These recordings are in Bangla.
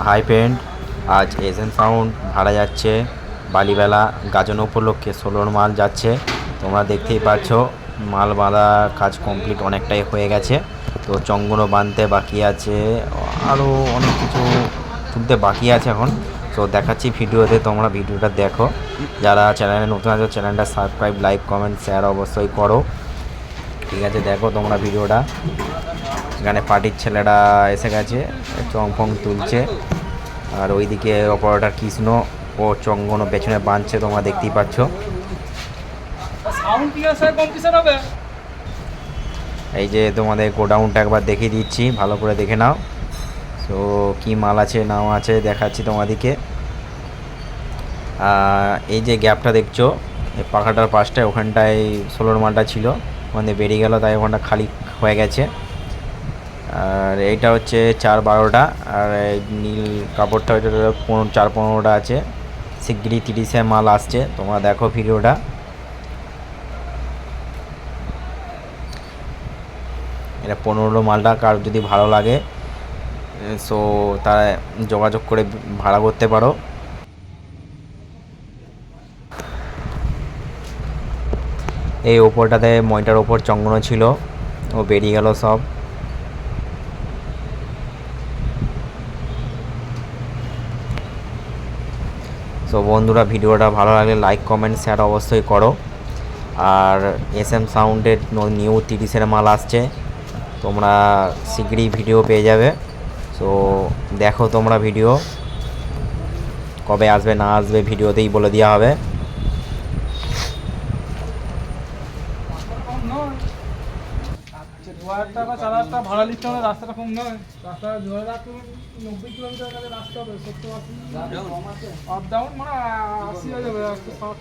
হাই ফ্রেন্ড, আজ এসএন সাউন্ড ভাড়া যাচ্ছে বালিবেলা গাজন উপলক্ষে 16 মাল যাচ্ছে। তোমরা দেখতেই পাচ্ছ মাল বাঁধা কাজ কমপ্লিট অনেকটাই হয়ে গেছে। তো চঙ্গনও বাঁধতে বাকি আছে, আরও অনেক কিছু তুলতে বাকি আছে এখন। তো দেখাচ্ছি ভিডিওতে, তোমরা ভিডিওটা দেখো। যারা চ্যানেলে নতুন আছে চ্যানেলটা সাবস্ক্রাইব, লাইক, কমেন্ট, শেয়ার অবশ্যই করো। ঠিক আছে, দেখো তোমরা ভিডিওটা। এখানে পার্টির ছেলেরা এসে গেছে, চং ফং তুলছে। আর ওইদিকে অপারেটর কৃষ্ণ ও চঙ্গনও পেছনে বাঁধছে, তোমরা দেখতেই পাচ্ছ। এই যে তোমাদের গোডাউনটা একবার দেখিয়ে দিচ্ছি, ভালো করে দেখে নাও। তো কি মাল আছে নাও আছে দেখাচ্ছি তোমাদেরকে। এই যে গ্যাপটা দেখছো, এই পাখাটার পাশটায় ওখানটায় 16 মালটা ছিল, ওখানে বেরিয়ে গেল, তাই ওখানটা খালি হয়ে গেছে। আর এইটা হচ্ছে 4-12টা, আর নীল কাপড়টা ওইটা 4-15টা আছে। শিগগিরই 30-এ মাল আসছে, তোমরা দেখো ভিডিওটা। এটা 15 মালটা কার যদি ভালো লাগে সো তারা যোগাযোগ করে ভাড়া করতে পারো। এই ওপরটাতে ময়টার ওপর চঙ্গনো ছিল, ও বেরিয়ে গেল সব। তো বন্ধুরা, ভিডিওটা ভালো লাগলে লাইক, কমেন্ট, শেয়ার অবশ্যই করো। আর এসএম সাউন্ডের নিউ 30-এর মাল আসছে, তোমরা শীঘ্রই ভিডিও পেয়ে যাবে। তো দেখো তোমরা ভিডিও, কবে আসবে না আসবে ভিডিওতেই বলে দেওয়া হবে। ভাড়া নিতে হবে, রাস্তাটা কম নয়, রাস্তা ধরে রাখতে 90 কিলোমিটার কাছে রাস্তা হবে, 70-80 আপ ডাউন মানে 80 হয়ে যাবে, 160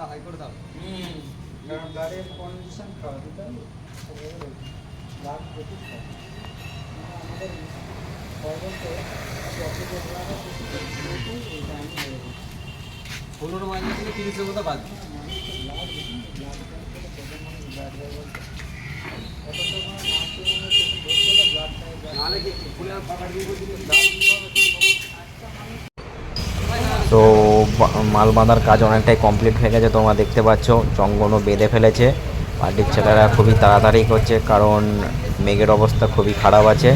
হাই করে দাও। গাড়ির কন্ডিশন খারাপ, আমাদের 15 মাইল থেকে 30-এর মতো বাজবে। তো মাল বাঁধার কাজ অনেকটাই কমপ্লিট হয়ে গেছে, তোমরা দেখতে পাচ্ছ চঙ্গনও বেঁধে ফেলেছে। পার্টির ছেলেরা খুবই তাড়াতাড়ি করছে, কারণ মেঘের অবস্থা খুবই খারাপ আছে।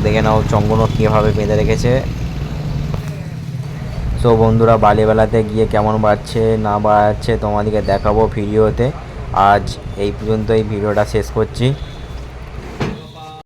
দেখে নাও চঙ্গনও কীভাবে বেঁধে রেখেছে। সো বন্ধুরা, বালিবেলাতে গিয়ে কেমন বাড়ছে না বাড়ছে তোমাদেরকে দেখাবো ভিডিওতে। আজ এই পর্যন্তই ভিডিওটা শেষ করছি।